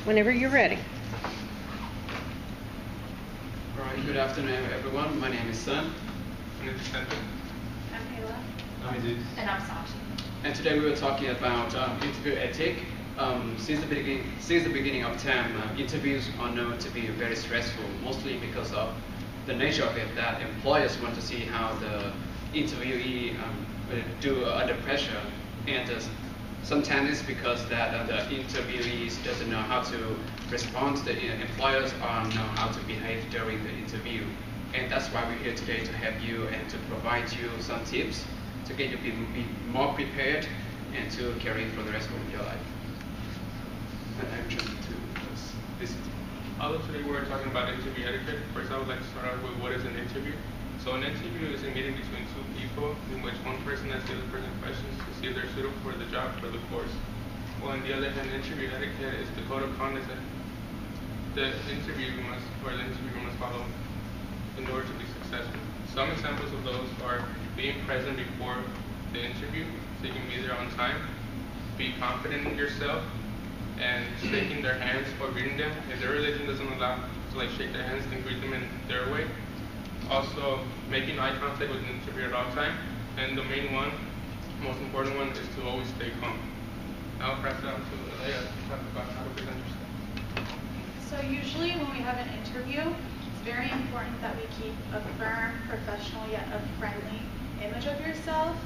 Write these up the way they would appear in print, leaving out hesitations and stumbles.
Whenever you're ready. All right, good afternoon, everyone. My name is Sun. My name is Santa. I'm Kayla. I'm Idris. And I'm Sachi. And today we were talking about interview ethic. Since the beginning of time, interviews are known to be very stressful, mostly because of the nature of it, that employers want to see how the interviewee will do under pressure, and sometimes it's because that the interviewees doesn't know how to respond to the employers or know how to behave during the interview. And that's why we're here today, to help you and to provide you some tips to get you be more prepared and to carry it for the rest of your life. And I'm trying to this. Although today we're talking about interview etiquette, first I would like to start off with what is an interview. So an interview is a meeting between two people in which one person asks the other person questions to see if they're suitable for the job, for the course. While on the other hand, interview etiquette is the code of conduct that the interviewer must follow in order to be successful. Some examples of those are being present before the interview, so you can be there on time, be confident in yourself, and shaking their hands or greeting them. If their religion doesn't allow to shake their hands, then greet them in their way. Also, making eye contact with the interviewer at all time. And the main one, most important one, is to always stay calm. Now I'll pass it on to Alea to talk about how to present yourself. So usually when we have an interview, it's very important that we keep a firm, professional, yet a friendly image of yourself.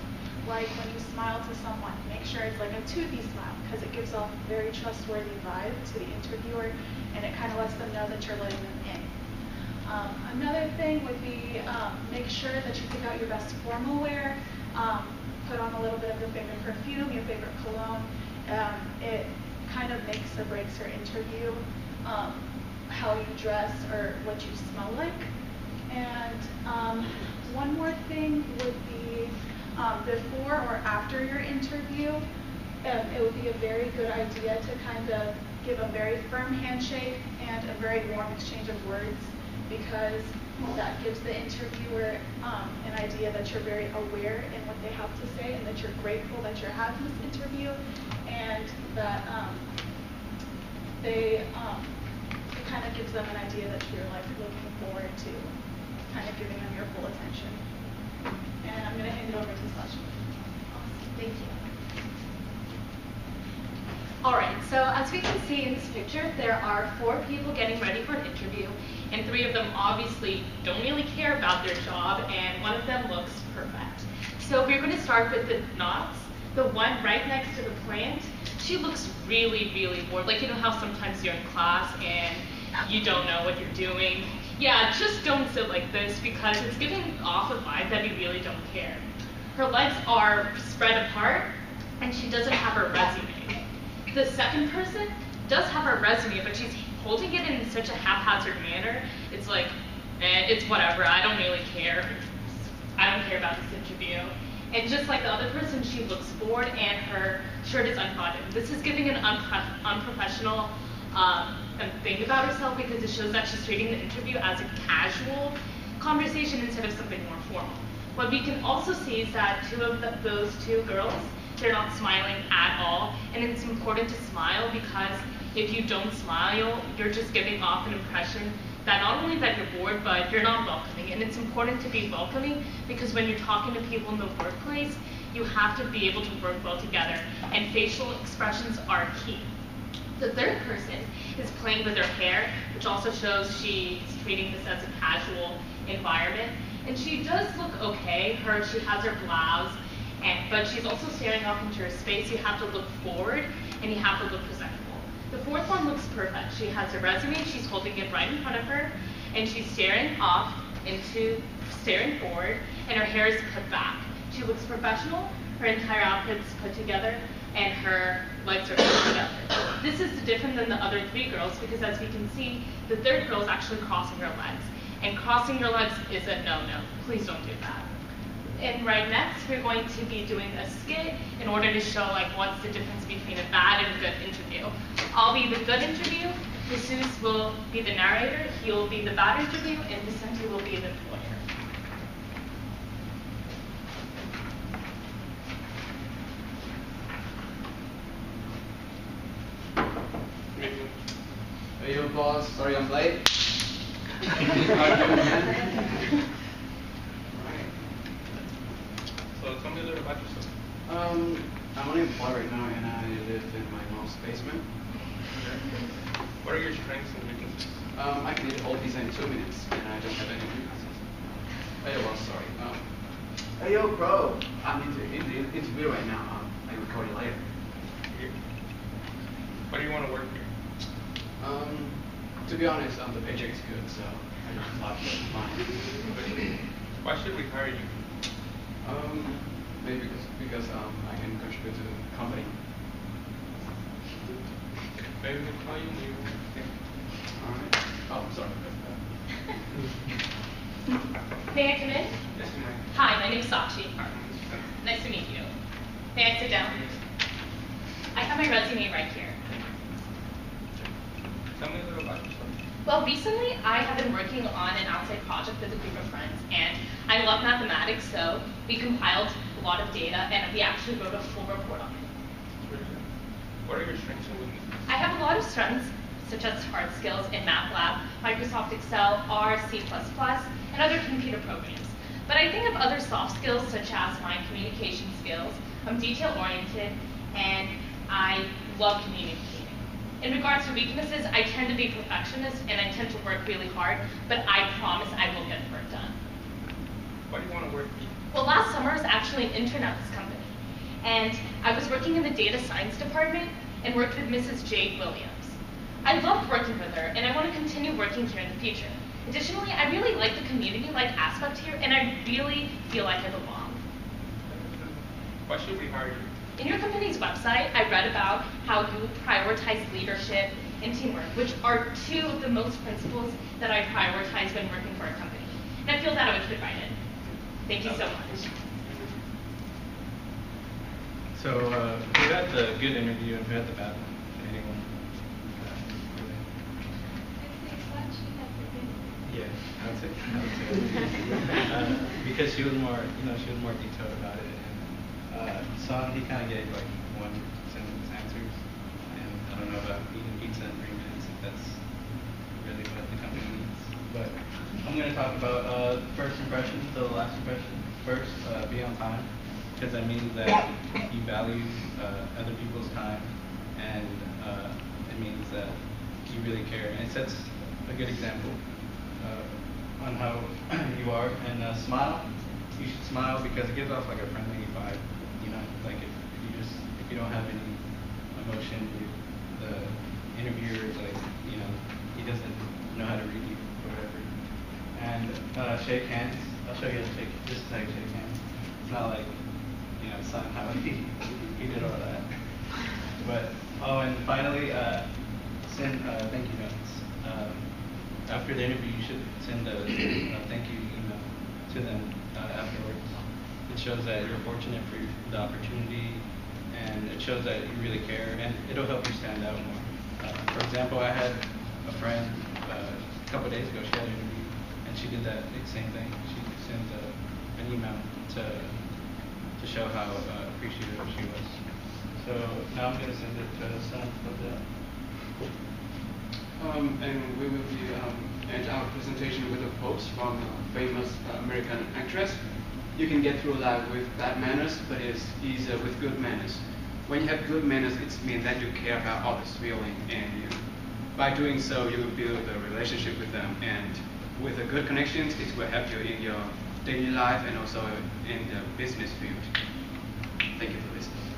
Like when you smile to someone, make sure it's like a toothy smile, because it gives off a very trustworthy vibe to the interviewer, and it kind of lets them know that you're letting them in. Another thing would be make sure that you pick out your best formal wear, put on a little bit of your favorite perfume, your favorite cologne. It kind of makes or breaks your interview, how you dress or what you smell like. And one more thing would be before or after your interview, it would be a very good idea to kind of give a very firm handshake and a very warm exchange of words, because that gives the interviewer an idea that you're very aware in what they have to say, and that you're grateful that you're having this interview, and that it kind of gives them an idea that you're looking forward to kind of giving them your full attention. And I'm going to hand it over to Sasha. Thank you. All right, so as we can see in this picture, there are 4 people getting ready for an interview, and 3 of them obviously don't really care about their job, and one of them looks perfect. So we're going to start with the knots. The one right next to the plant, she looks really, really bored. Like, you know how sometimes you're in class and you don't know what you're doing? Yeah, just don't sit like this, because it's giving off a vibe that you really don't care. Her legs are spread apart, and she doesn't have her resume. The second person does have her resume, but she's holding it in such a haphazard manner. It's like, it's whatever, I don't really care. I don't care about this interview. And just like the other person, she looks bored and her shirt is unbuttoned. This is giving an unprofessional thing about herself, because it shows that she's treating the interview as a casual conversation instead of something more formal. What we can also see is that those two girls, they're not smiling at all, and it's important to smile, because if you don't smile, you're just giving off an impression that not only that you're bored, but you're not welcoming. And it's important to be welcoming, because when you're talking to people in the workplace, you have to be able to work well together, and facial expressions are key. The third person is playing with her hair, which also shows she's treating this as a casual environment. And she does look okay. She has her blouse, but she's also staring off into her space. You have to look forward, and you have to look presentable. The fourth one looks perfect. She has her resume, she's holding it right in front of her, and she's staring forward, and her hair is put back. She looks professional, her entire outfit's put together, and her legs are put together. This is different than the other 3 girls, because as we can see, the third girl is actually crossing her legs. And crossing your legs is a no-no. Please don't do that. And right next, we're going to be doing a skit in order to show what's the difference between a bad and a good interview. I'll be the good interview, Jesus will be the narrator, he will be the bad interview, and Vicente will be the employer. Hey, boss. Sorry I'm late. So tell me a little about yourself. I'm unemployed right now, and I live in my mom's basement. What are your strengths and weaknesses? I can eat all pizza in 2 minutes, and I don't have any weaknesses. Hey, boss. Sorry. Hey, yo, bro. I'm in the interview right now. I can record you later. Why do you want to work here? To be honest, the paycheck is good, so I just thought it was fine. Why should we hire you? Maybe because I can contribute to the company. Maybe we can call you when you think. Alright. Oh, I'm sorry. May I come in? Yes, you may. Hi, my name's Sakshi. Nice to meet you. May I sit down? I have my resume right here. Tell me a little about yourself. Well, recently I have been working on an outside project with a group of friends, and I love mathematics, so we compiled a lot of data, and we actually wrote a full report on it. What are your strengths and weaknesses? I have a lot of strengths, such as hard skills in MATLAB, Microsoft Excel, R, C++, and other computer programs. But I think of other soft skills, such as my communication skills. I'm detail-oriented, and I love communicating. In regards to weaknesses, I tend to be perfectionist, and I tend to work really hard, but I promise I will get work done. Why do you want to work here? Well, last summer I was actually an intern at this company, and I was working in the data science department and worked with Mrs. Jade Williams. I loved working with her, and I want to continue working here in the future. Additionally, I really like the community-like aspect here, and I really feel like I belong. Why should we hire you? In your company's website, I read about how you prioritize leadership and teamwork, which are two of the most principles that I prioritize when working for a company. And I feel that I would fit right in. Thank you so much. So who had the good interview and who had the bad one? Anyone? Yeah, I would say. Because she was more, she was more detailed about it. And Son, he kind of gave like 1 sentence answers. And I don't know about eating pizza in 3 minutes if that's really what the company needs. But I'm going to talk about first impression, the last impression. First, be on time, because that means that you value other people's time, and it means that you really care. And it sets a good example on how you are. And smile. You should smile because it gives off like a friendly vibe. Like if you don't have any emotion, the interviewer is like, he doesn't know how to read you or whatever. And shake hands. I'll show you how to shake. This is how you shake hands. It's not like, son, how he did all that. But and finally, send thank you notes. After the interview, you should send a thank you email to them afterwards. It shows that you're fortunate for the opportunity, and it shows that you really care, and it'll help you stand out more. For example, I had a friend a couple of days ago. She had an interview, and she did that same thing. She sent an email to show how appreciative she was. So now I'm going to send it to Son. And we will be end our presentation with a quote from a famous American actress. You can get through life with bad manners, but it's easier with good manners. When you have good manners, it means that you care about others' feeling, and by doing so, you will build a relationship with them. And with the good connections, it will help you in your daily life and also in the business field. Thank you for listening.